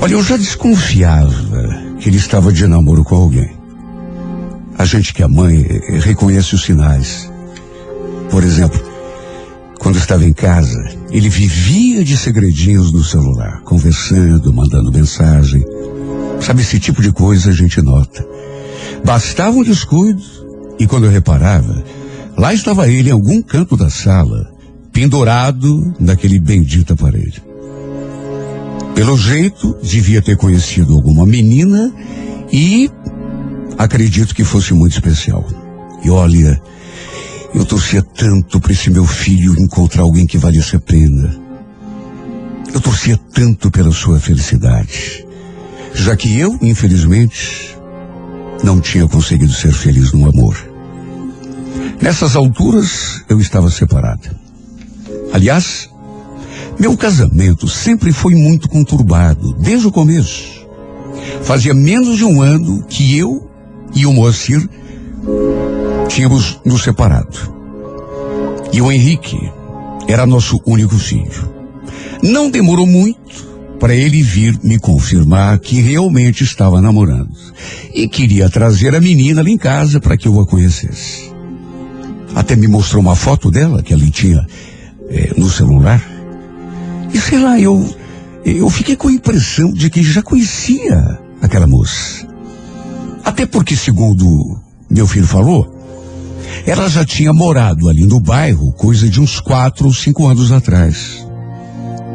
Olha, eu já desconfiava que ele estava de namoro com alguém. A gente que é mãe reconhece os sinais. Por exemplo, quando estava em casa, ele vivia de segredinhos no celular, conversando, mandando mensagem. Sabe, esse tipo de coisa a gente nota. Bastava um descuido e quando eu reparava, lá estava ele em algum canto da sala, pendurado naquele bendito aparelho. Pelo jeito, devia ter conhecido alguma menina e acredito que fosse muito especial. E olha, eu torcia tanto para esse meu filho encontrar alguém que valesse a pena. Eu torcia tanto pela sua felicidade, já que eu, infelizmente, não tinha conseguido ser feliz no amor. Nessas alturas, eu estava separada. Aliás, meu casamento sempre foi muito conturbado, desde o começo. Fazia menos de um ano que eu e o Moacir tínhamos nos separado. E o Henrique era nosso único filho. Não demorou muito para ele vir me confirmar que realmente estava namorando e queria trazer a menina ali em casa para que eu a conhecesse. Até me mostrou uma foto dela que ele tinha no celular. E sei lá, eu fiquei com a impressão de que já conhecia aquela moça. Até porque, segundo meu filho falou, ela já tinha morado ali no bairro coisa de uns 4 ou 5 anos atrás.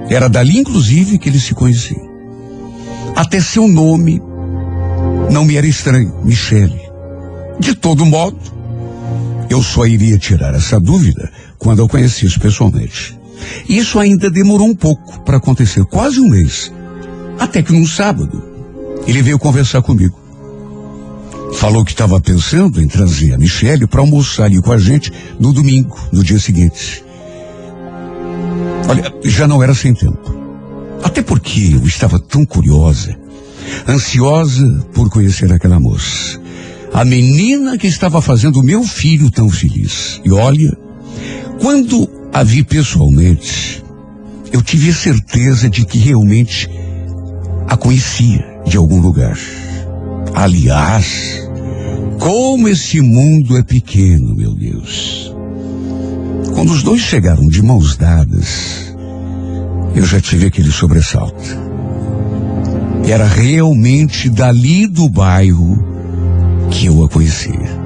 Era dali, inclusive, que eles se conheciam. Até seu nome não me era estranho, Michele. De todo modo, eu só iria tirar essa dúvida quando eu conhecesse pessoalmente. Isso ainda demorou um pouco para acontecer, quase um mês. Até que num sábado, ele veio conversar comigo. Falou que estava pensando em trazer a Michele para almoçar ali com a gente no domingo, no dia seguinte. Olha, já não era sem tempo. Até porque eu estava tão curiosa, ansiosa por conhecer aquela moça. A menina que estava fazendo o meu filho tão feliz. E olha, quando a vi pessoalmente, eu tive a certeza de que realmente a conhecia de algum lugar. Aliás, como esse mundo é pequeno, meu Deus. Quando os dois chegaram de mãos dadas, eu já tive aquele sobressalto. Era realmente dali do bairro que eu a conhecia.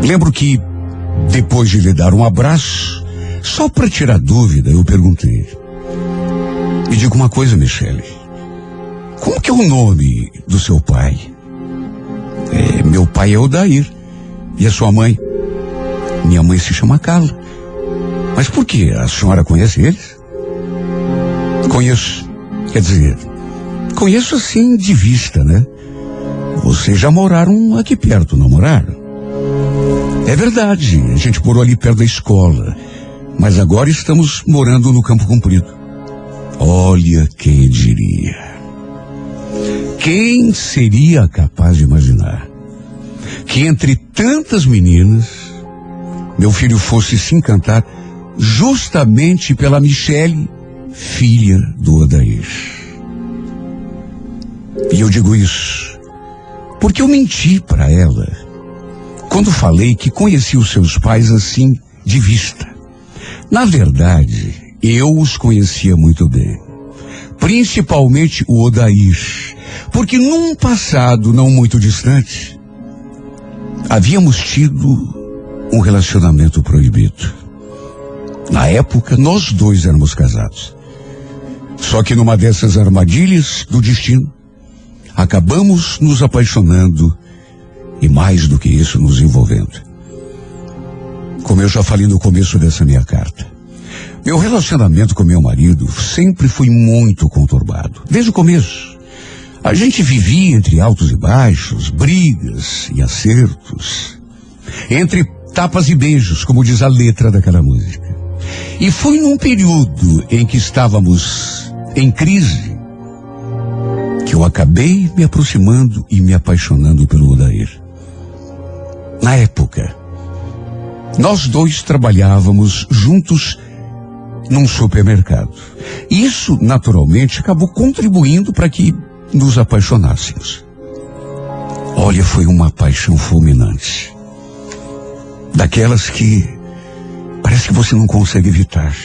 Lembro que, depois de lhe dar um abraço, só para tirar dúvida, eu perguntei: me diga uma coisa, Michele, como que é o nome do seu pai? Meu pai é Odair. E a sua mãe? Minha mãe se chama Carla. Mas por que? A senhora conhece eles? Conheço. Quer dizer, conheço assim de vista, né? Vocês já moraram aqui perto, não moraram? É verdade, a gente morou ali perto da escola. Mas agora estamos morando no Campo Comprido. Olha, quem diria? Quem seria capaz de imaginar que entre tantas meninas, meu filho fosse se encantar justamente pela Michele, filha do Odair? E eu digo isso porque eu menti para ela quando falei que conheci os seus pais assim, de vista. Na verdade, eu os conhecia muito bem. Principalmente o Odair, porque num passado não muito distante, havíamos tido um relacionamento proibido. Na época, nós dois éramos casados. Só que numa dessas armadilhas do destino, acabamos nos apaixonando e mais do que isso, nos envolvendo. Como eu já falei no começo dessa minha carta, meu relacionamento com meu marido sempre foi muito conturbado. Desde o começo, a gente vivia entre altos e baixos, brigas e acertos, entre tapas e beijos, como diz a letra daquela música. E foi num período em que estávamos em crise que eu acabei me aproximando e me apaixonando pelo Odair. Na época, nós dois trabalhávamos juntos num supermercado. Isso, naturalmente, acabou contribuindo para que nos apaixonássemos. Olha, foi uma paixão fulminante. Daquelas que parece que você não consegue evitar.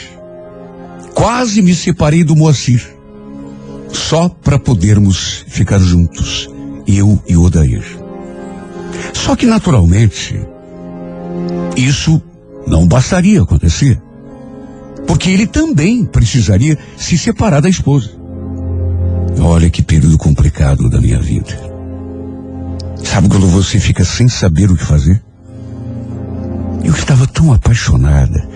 Quase me separei do Moacir, só para podermos ficar juntos, eu e o Odair. Só que, naturalmente, isso não bastaria acontecer, porque ele também precisaria se separar da esposa. Olha que período complicado da minha vida. Sabe quando você fica sem saber o que fazer? Eu estava tão apaixonada,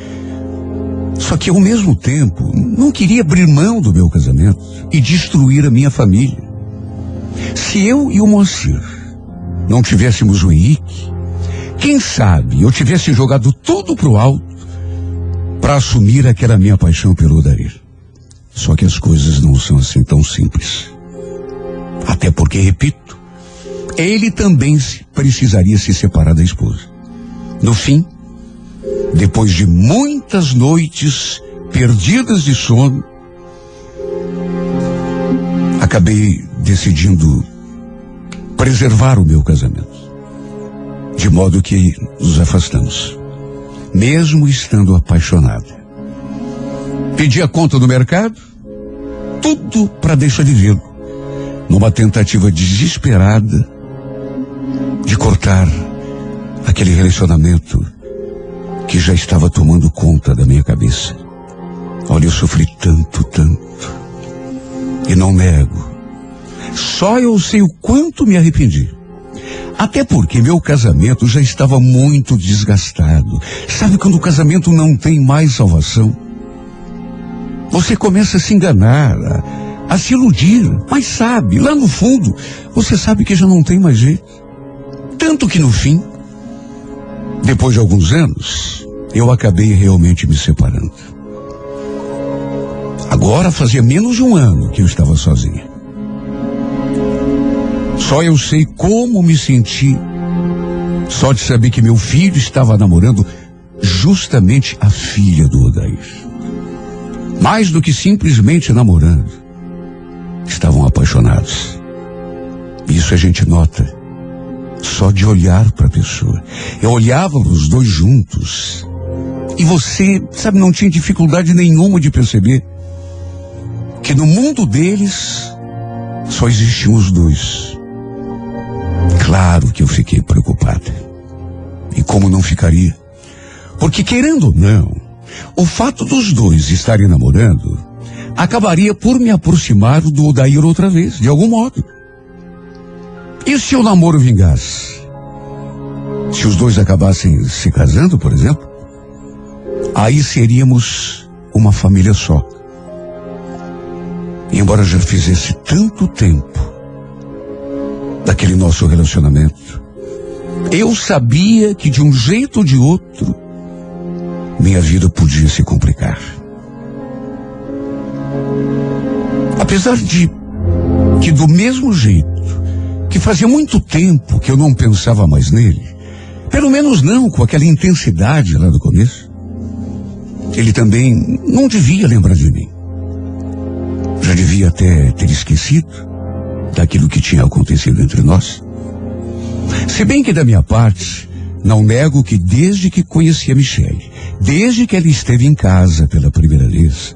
só que ao mesmo tempo não queria abrir mão do meu casamento e destruir a minha família. Se eu e o Moacir não tivéssemos o Henrique, quem sabe eu tivesse jogado tudo pro alto para assumir aquela minha paixão pelo Odair. Só que as coisas não são assim tão simples. Até porque, repito, ele também precisaria se separar da esposa. No fim, depois de muitas noites perdidas de sono, acabei decidindo preservar o meu casamento. De modo que nos afastamos, mesmo estando apaixonada. Pedi a conta do mercado, tudo para deixar de vê-lo, numa tentativa desesperada de cortar aquele relacionamento que já estava tomando conta da minha cabeça. Olha, eu sofri tanto, e não nego. Só eu sei o quanto me arrependi. Até porque meu casamento já estava muito desgastado. Sabe quando o casamento não tem mais salvação? Você começa a se enganar, a se iludir, mas sabe, lá no fundo, você sabe que já não tem mais jeito. Tanto que no fim, depois de alguns anos, eu acabei realmente me separando. Agora fazia menos de um ano que eu estava sozinha. Só eu sei como me senti, só de saber que meu filho estava namorando justamente a filha do Odair. Mais do que simplesmente namorando, estavam apaixonados. Isso a gente nota só de olhar para a pessoa. Eu olhava os dois juntos e você, sabe, não tinha dificuldade nenhuma de perceber que no mundo deles só existiam os dois. Claro que eu fiquei preocupada. E como não ficaria? Porque, querendo ou não, o fato dos dois estarem namorando acabaria por me aproximar do Odair outra vez, de algum modo. E se o namoro vingasse? Se os dois acabassem se casando, por exemplo, aí seríamos uma família só. E embora já fizesse tanto tempo daquele nosso relacionamento, eu sabia que de um jeito ou de outro minha vida podia se complicar. Apesar de que do mesmo jeito que fazia muito tempo que eu não pensava mais nele, pelo menos não com aquela intensidade lá do começo, ele também não devia lembrar de mim. Já devia até ter esquecido daquilo que tinha acontecido entre nós. Se bem que da minha parte, não nego que desde que conheci a Michele, desde que ela esteve em casa pela primeira vez,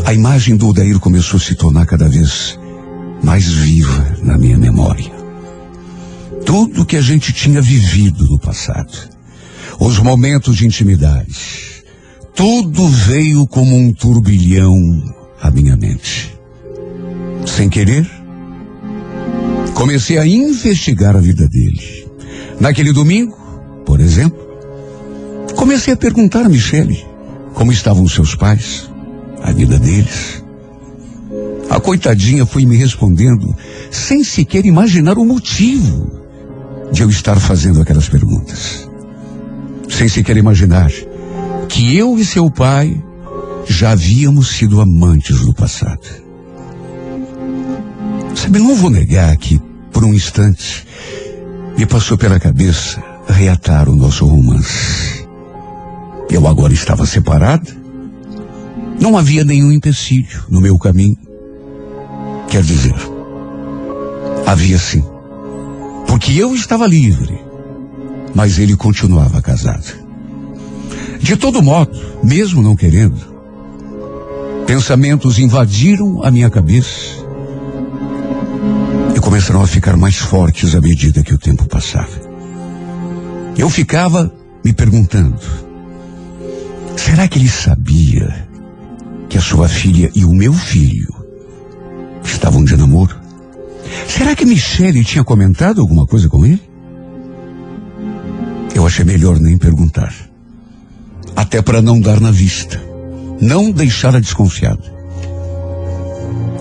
a imagem do Odair começou a se tornar cada vez mais viva na minha memória. Tudo que a gente tinha vivido no passado, os momentos de intimidade, tudo veio como um turbilhão à minha mente. Sem querer, comecei a investigar a vida dele. Naquele domingo, por exemplo, comecei a perguntar a Michele como estavam seus pais, a vida deles. A coitadinha foi me respondendo sem sequer imaginar o motivo de eu estar fazendo aquelas perguntas. Sem sequer imaginar que eu e seu pai já havíamos sido amantes no passado. Sabe, não vou negar que, por um instante, me passou pela cabeça reatar o nosso romance. Eu agora estava separada Não havia nenhum empecilho no meu caminho. Quer dizer, havia sim. Porque eu estava livre, mas ele continuava casado. De todo modo, mesmo não querendo, pensamentos invadiram a minha cabeça e começaram a ficar mais fortes à medida que o tempo passava. Eu ficava me perguntando, será que ele sabia que a sua filha e o meu filho estavam de namoro? Será que Michele tinha comentado alguma coisa com ele? Eu achei melhor nem perguntar. Até para não dar na vista. Não deixá-la desconfiada.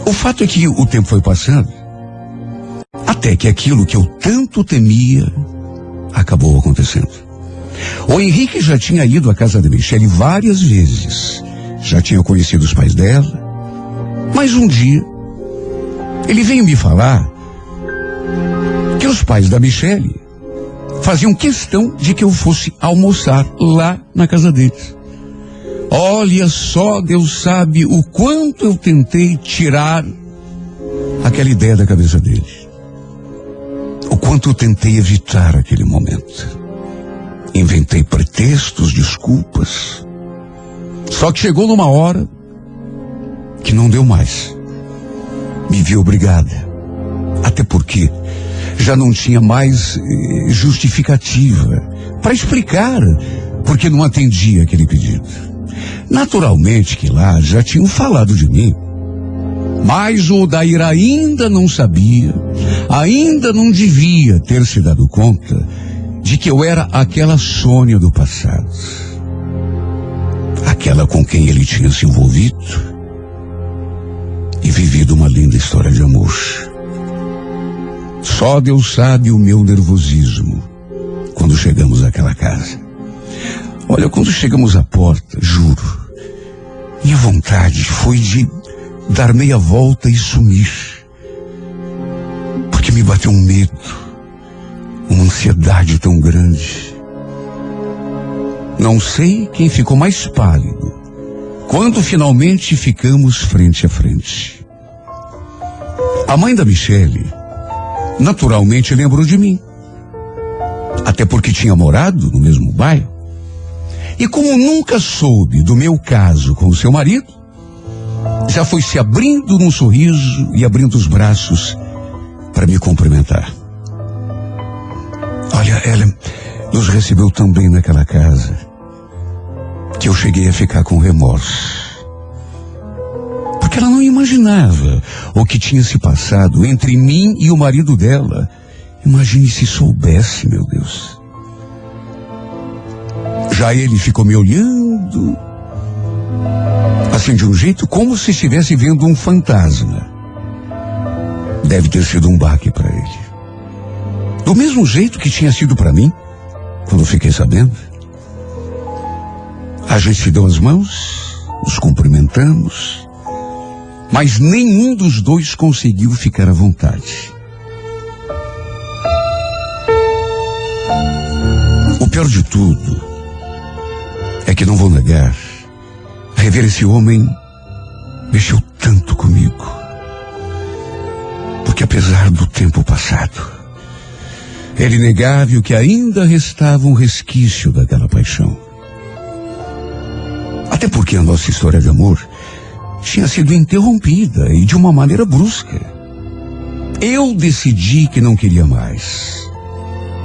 O fato é que o tempo foi passando. Até que aquilo que eu tanto temia acabou acontecendo. O Henrique já tinha ido à casa da Michele várias vezes. Já tinha conhecido os pais dela. Mas um dia, ele veio me falar que os pais da Michele faziam questão de que eu fosse almoçar lá na casa deles. Olha só, Deus sabe o quanto eu tentei tirar aquela ideia da cabeça dele. O quanto eu tentei evitar aquele momento. Inventei pretextos, desculpas. Só que chegou numa hora que não deu mais. Me vi obrigada. Até porque já não tinha mais justificativa para explicar porque não atendia aquele pedido. Naturalmente que lá já tinham falado de mim. Mas o Odair ainda não sabia, ainda não devia ter se dado conta de que eu era aquela Sônia do passado. Aquela com quem ele tinha se envolvido e vivido uma linda história de amor. Só Deus sabe o meu nervosismo quando chegamos àquela casa. Olha, quando chegamos à porta, juro, minha vontade foi de dar meia volta e sumir. Porque me bateu um medo, uma ansiedade tão grande. Não sei quem ficou mais pálido quando finalmente ficamos frente a frente. A mãe da Michele naturalmente lembrou de mim. Até porque tinha morado no mesmo bairro. E como nunca soube do meu caso com o seu marido, já foi se abrindo num sorriso e abrindo os braços para me cumprimentar. Olha, ela nos recebeu tão bem naquela casa que eu cheguei a ficar com remorso. Porque ela não imaginava o que tinha se passado entre mim e o marido dela. Imagine se soubesse, meu Deus. Já ele ficou me olhando, assim de um jeito como se estivesse vendo um fantasma. Deve ter sido um baque para ele. Do mesmo jeito que tinha sido para mim, quando eu fiquei sabendo. A gente se deu as mãos, nos cumprimentamos, mas nenhum dos dois conseguiu ficar à vontade. O pior de tudo é que, não vou negar, rever esse homem mexeu tanto comigo. Porque apesar do tempo passado, era inegável que ainda restava um resquício daquela paixão. Até porque a nossa história de amor tinha sido interrompida e de uma maneira brusca. Eu decidi que não queria mais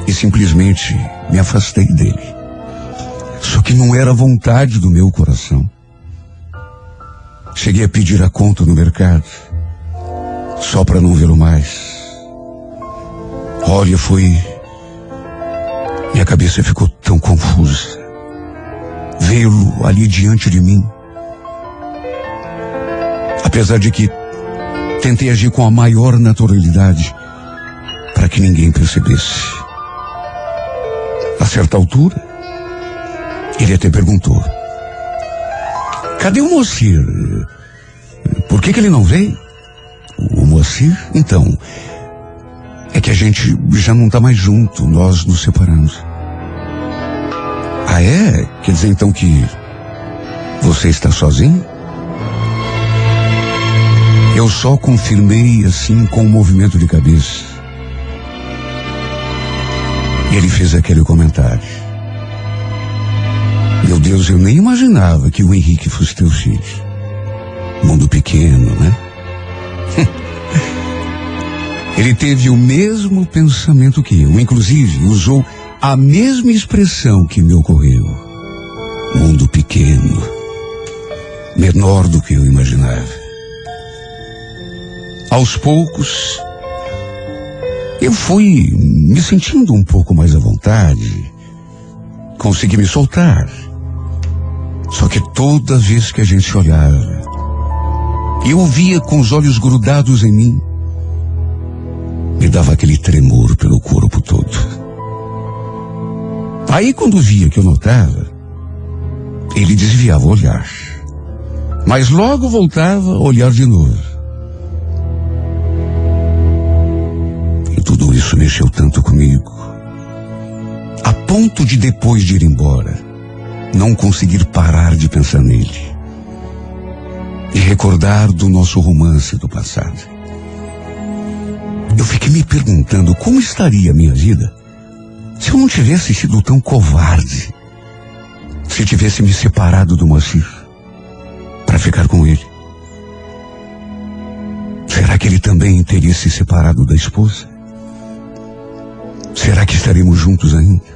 e simplesmente me afastei dele. Só que não era vontade do meu coração. Cheguei a pedir a conta no mercado só para não vê-lo mais. Olha, minha cabeça ficou tão confusa. Vê-lo ali diante de mim. Apesar de que tentei agir com a maior naturalidade para que ninguém percebesse. A certa altura, ele até perguntou: cadê o Moacir? Por que ele não veio? O Moacir? Então, é que a gente já não está mais junto, nós nos separamos. Ah, é? Quer dizer então que você está sozinho? só confirmei assim com um movimento de cabeça. E ele fez aquele comentário. Meu Deus, eu nem imaginava que o Henrique fosse teu filho. Mundo pequeno, né? Ele teve o mesmo pensamento que eu, inclusive usou a mesma expressão que me ocorreu. Mundo pequeno, menor do que eu imaginava. Aos poucos, eu fui me sentindo um pouco mais à vontade, consegui me soltar. Só que toda vez que a gente se olhava, eu o via com os olhos grudados em mim, me dava aquele tremor pelo corpo todo. Aí quando via que eu notava, ele desviava o olhar, mas logo voltava a olhar de novo. E tudo isso mexeu tanto comigo, a ponto de depois de ir embora, não conseguir parar de pensar nele e recordar do nosso romance do passado. Eu fiquei me perguntando como estaria a minha vida se eu não tivesse sido tão covarde, se tivesse me separado do Moacir para ficar com ele. Será que ele também teria se separado da esposa? Será que estaremos juntos ainda?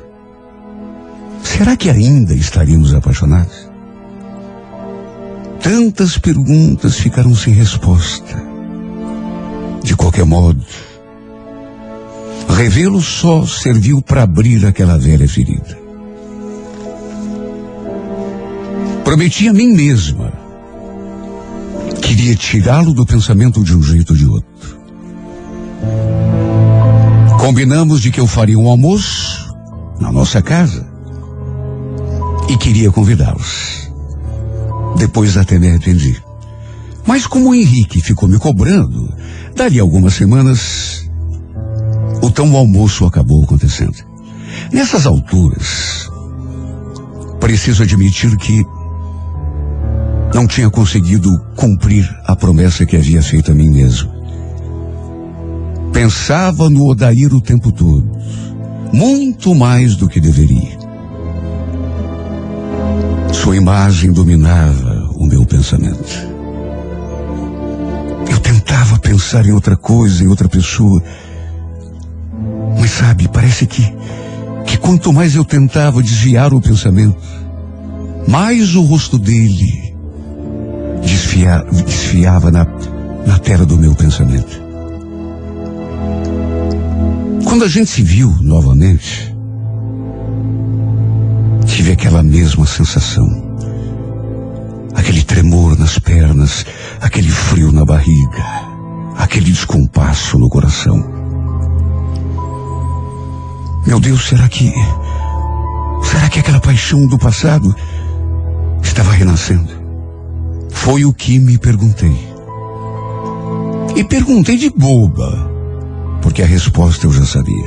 Será que ainda estaríamos apaixonados? Tantas perguntas ficaram sem resposta. De qualquer modo, revê-lo só serviu para abrir aquela velha ferida. Prometi a mim mesma que iria tirá-lo do pensamento de um jeito ou de outro. Combinamos de que eu faria um almoço na nossa casa e queria convidá-los. Depois até me arrependi. Mas como o Henrique ficou me cobrando, dali algumas semanas, o tão almoço acabou acontecendo. Nessas alturas, preciso admitir que não tinha conseguido cumprir a promessa que havia feito a mim mesmo. Pensava no Odair o tempo todo, muito mais do que deveria. Sua imagem dominava o meu pensamento. Eu tentava pensar em outra coisa, em outra pessoa. Mas sabe, parece que quanto mais eu tentava desviar o pensamento, mais o rosto dele desfiava na tela do meu pensamento. Quando a gente se viu novamente, tive aquela mesma sensação. Aquele tremor nas pernas, aquele frio na barriga, aquele descompasso no coração. Meu Deus, será que aquela paixão do passado estava renascendo? Foi o que me perguntei. E perguntei de boba, porque a resposta eu já sabia.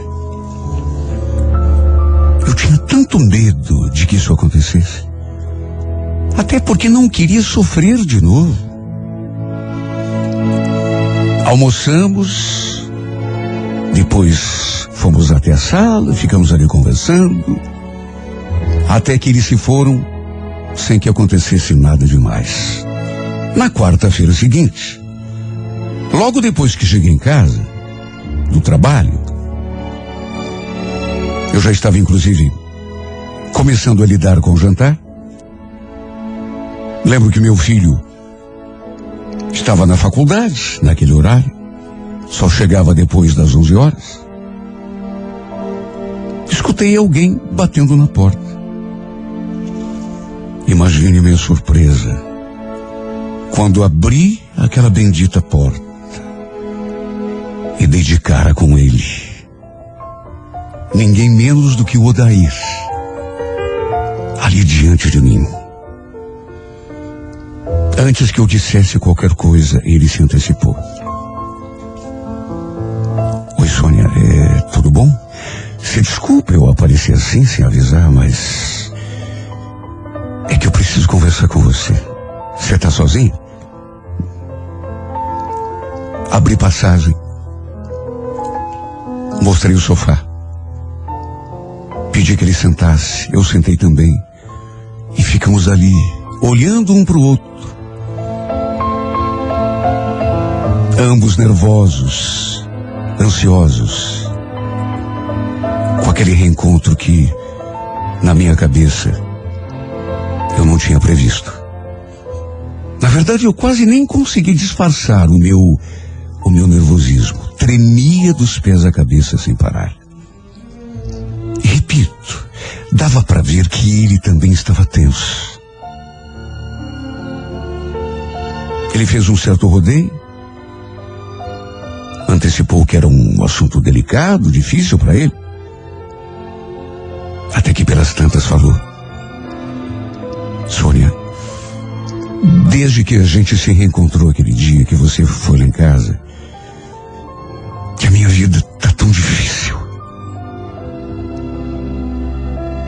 Eu tinha tanto medo de que isso acontecesse. Até porque não queria sofrer de novo. Almoçamos, depois fomos até a sala, ficamos ali conversando, até que eles se foram sem que acontecesse nada demais. Na quarta-feira seguinte, logo depois que cheguei em casa, do trabalho, eu já estava inclusive começando a lidar com o jantar. Lembro que meu filho estava na faculdade naquele horário, só chegava depois das 11 horas. Escutei alguém batendo na porta. Imagine minha surpresa quando abri aquela bendita porta e dei de cara com ele. Ninguém menos do que o Odair, ali diante de mim. Antes que eu dissesse qualquer coisa, ele se antecipou. Oi, Sônia, tudo bom? Se desculpe eu aparecer assim sem avisar, mas é que eu preciso conversar com você. Você está sozinho? Abri passagem. Mostrei o sofá. Pedi que ele sentasse. Eu sentei também. E ficamos ali, olhando um para o outro. Ambos nervosos, ansiosos. Com aquele reencontro que, na minha cabeça, eu não tinha previsto. Na verdade, eu quase nem consegui disfarçar o meu nervosismo. Tremia dos pés à cabeça sem parar. E repito, dava para ver que ele também estava tenso. Ele fez um certo rodeio. Antecipou que era um assunto delicado, difícil para ele. Até que pelas tantas falou: Sônia, desde que a gente se reencontrou aquele dia que você foi lá em casa, que a minha vida tá tão difícil.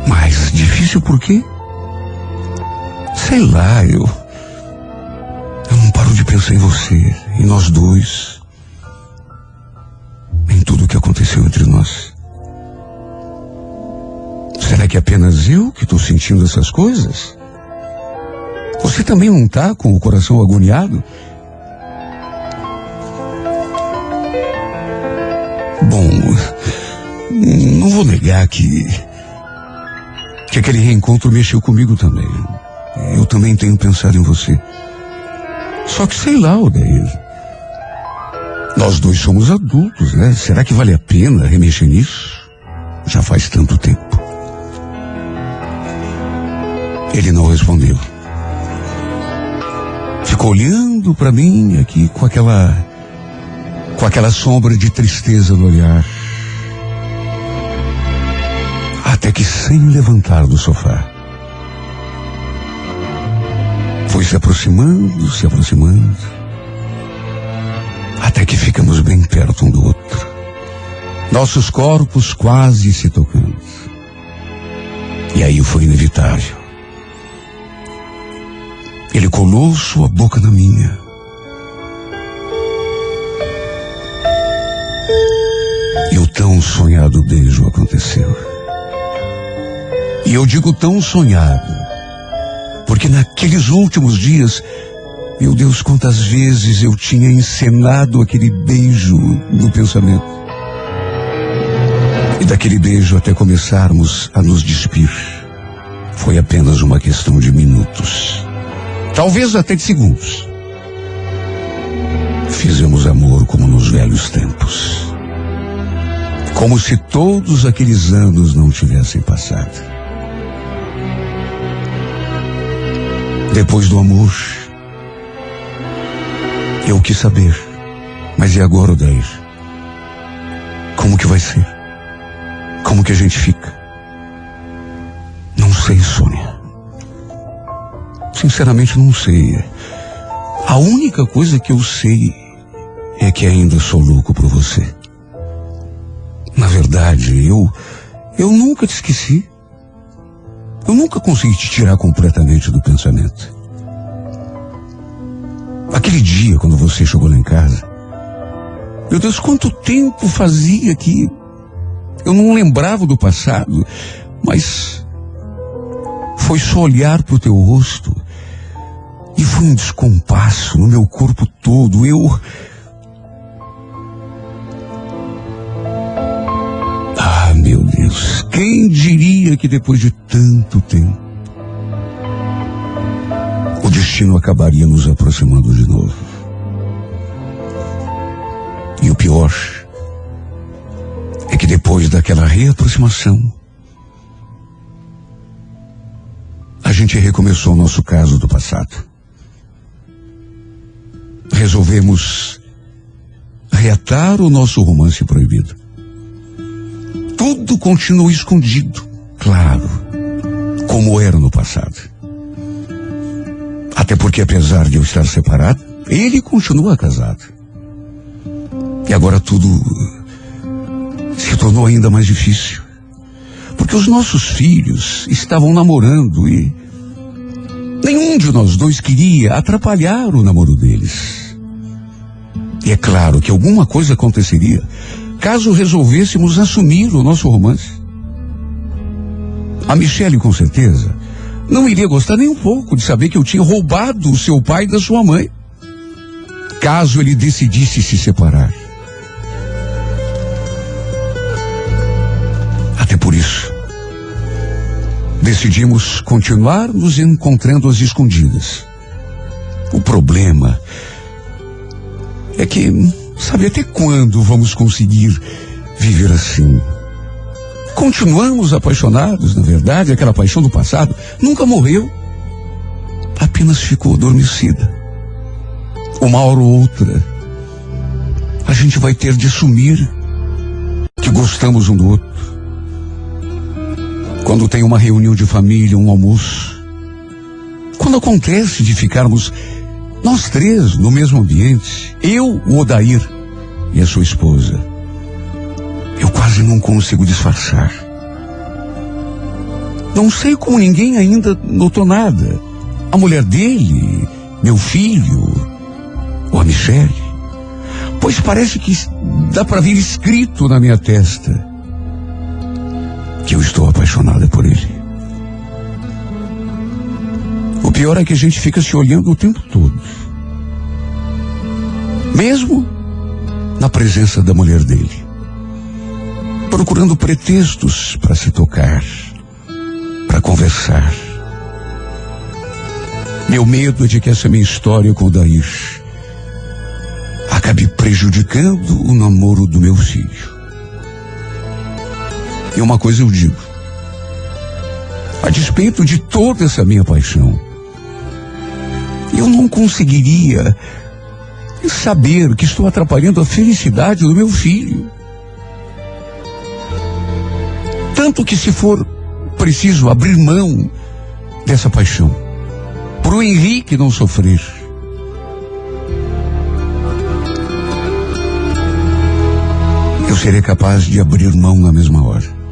Mas difícil por quê? Sei lá, eu não paro de pensar em você, em nós dois, em tudo o que aconteceu entre nós. Será que é apenas eu que estou sentindo essas coisas? Você também não está com o coração agoniado? Bom, não vou negar que aquele reencontro mexeu comigo também. Eu também tenho pensado em você. Só que sei lá, Odair. Nós dois somos adultos, né? Será que vale a pena remexer nisso? Já faz tanto tempo. Ele não respondeu. Ficou olhando para mim aqui com aquela sombra de tristeza no olhar. Até que, sem levantar do sofá, foi se aproximando, até que ficamos bem perto um do outro. Nossos corpos quase se tocando. E aí foi inevitável. Ele colou sua boca na minha. E o tão sonhado beijo aconteceu. E eu digo tão sonhado, porque naqueles últimos dias, meu Deus, quantas vezes eu tinha encenado aquele beijo no pensamento. E daquele beijo até começarmos a nos despir, foi apenas uma questão de minutos. Talvez até de segundos. Fizemos amor como nos velhos tempos. Como se todos aqueles anos não tivessem passado. Depois do amor, eu quis saber. Mas e agora, Odair? Como que vai ser? Como que a gente fica? Não sei, Sônia. Sinceramente não sei. A única coisa que eu sei é que ainda sou louco por você. Na verdade, eu nunca te esqueci. Eu nunca consegui te tirar completamente do pensamento. Aquele dia, quando você chegou lá em casa, meu Deus, quanto tempo fazia que eu não lembrava do passado, mas foi só olhar para o teu rosto e foi um descompasso no meu corpo todo. Meu Deus, quem diria que depois de tanto tempo o destino acabaria nos aproximando de novo? E o pior é que depois daquela reaproximação, a gente recomeçou o nosso caso do passado. Resolvemos reatar o nosso romance proibido. Tudo continuou escondido, claro, como era no passado. Até porque, apesar de eu estar separado, ele continua casado. E agora tudo se tornou ainda mais difícil. Porque os nossos filhos estavam namorando e nenhum de nós dois queria atrapalhar o namoro deles. E é claro que alguma coisa aconteceria caso resolvêssemos assumir o nosso romance. A Michele, com certeza, não iria gostar nem um pouco de saber que eu tinha roubado o seu pai da sua mãe, caso ele decidisse se separar. Até por isso, decidimos continuar nos encontrando às escondidas. O problema é que, sabe até quando vamos conseguir viver assim? Continuamos apaixonados, na verdade, aquela paixão do passado nunca morreu, apenas ficou adormecida. Uma hora ou outra, a gente vai ter de assumir que gostamos um do outro. Quando tem uma reunião de família, um almoço, quando acontece de ficarmos nós três no mesmo ambiente, eu, o Odair e a sua esposa, eu quase não consigo disfarçar. Não sei como ninguém ainda notou nada. A mulher dele, meu filho, ou a Michele, pois parece que dá para ver escrito na minha testa que eu estou apaixonada por ele. O pior é que a gente fica se olhando o tempo todo, mesmo na presença da mulher dele, procurando pretextos para se tocar, para conversar. Meu medo é de que essa minha história com o Odair acabe prejudicando o namoro do meu filho. E uma coisa eu digo: a despeito de toda essa minha paixão, eu não conseguiria saber que estou atrapalhando a felicidade do meu filho. Tanto que, se for preciso abrir mão dessa paixão, para o Henrique não sofrer, eu serei capaz de abrir mão na mesma hora.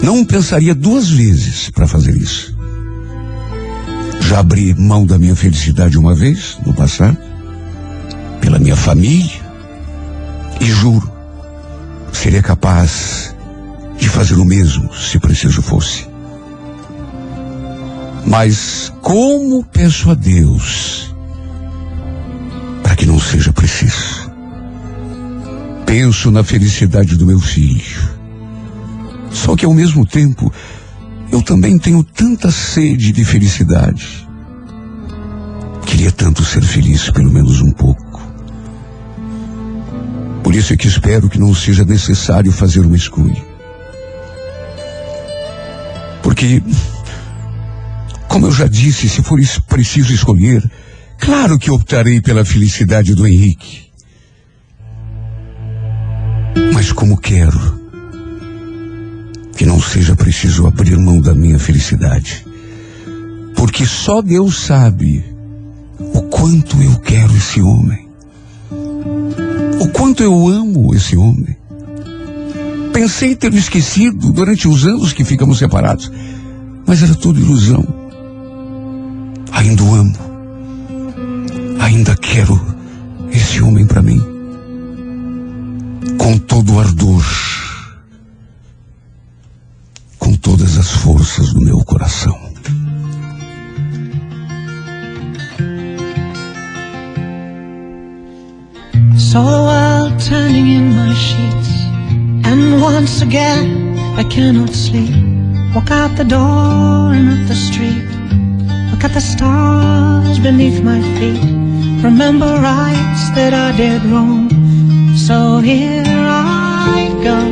Não pensaria duas vezes para fazer isso. Já abri mão da minha felicidade uma vez, no passado, pela minha família, e juro, seria capaz de fazer o mesmo, se preciso fosse. Mas como peço a Deus para que não seja preciso. Penso na felicidade do meu filho. Só que ao mesmo tempo, eu também tenho tanta sede de felicidade. Queria tanto ser feliz, pelo menos um pouco. Por isso é que espero que não seja necessário fazer uma escolha. Porque, como eu já disse, se for preciso escolher, claro que optarei pela felicidade do Henrique. Mas como quero que não seja preciso abrir mão da minha felicidade, porque só Deus sabe o quanto eu quero esse homem, o quanto eu amo esse homem. Pensei ter esquecido durante os anos que ficamos separados, mas era tudo ilusão. Ainda o amo, ainda quero esse homem para mim, com todo o ardor, com todas as forças do meu coração. Saw the world turning in my sheets, and once again I cannot sleep. Walk out the door and up the street, look at the stars beneath my feet. Remember rights that I did wrong, so here I go,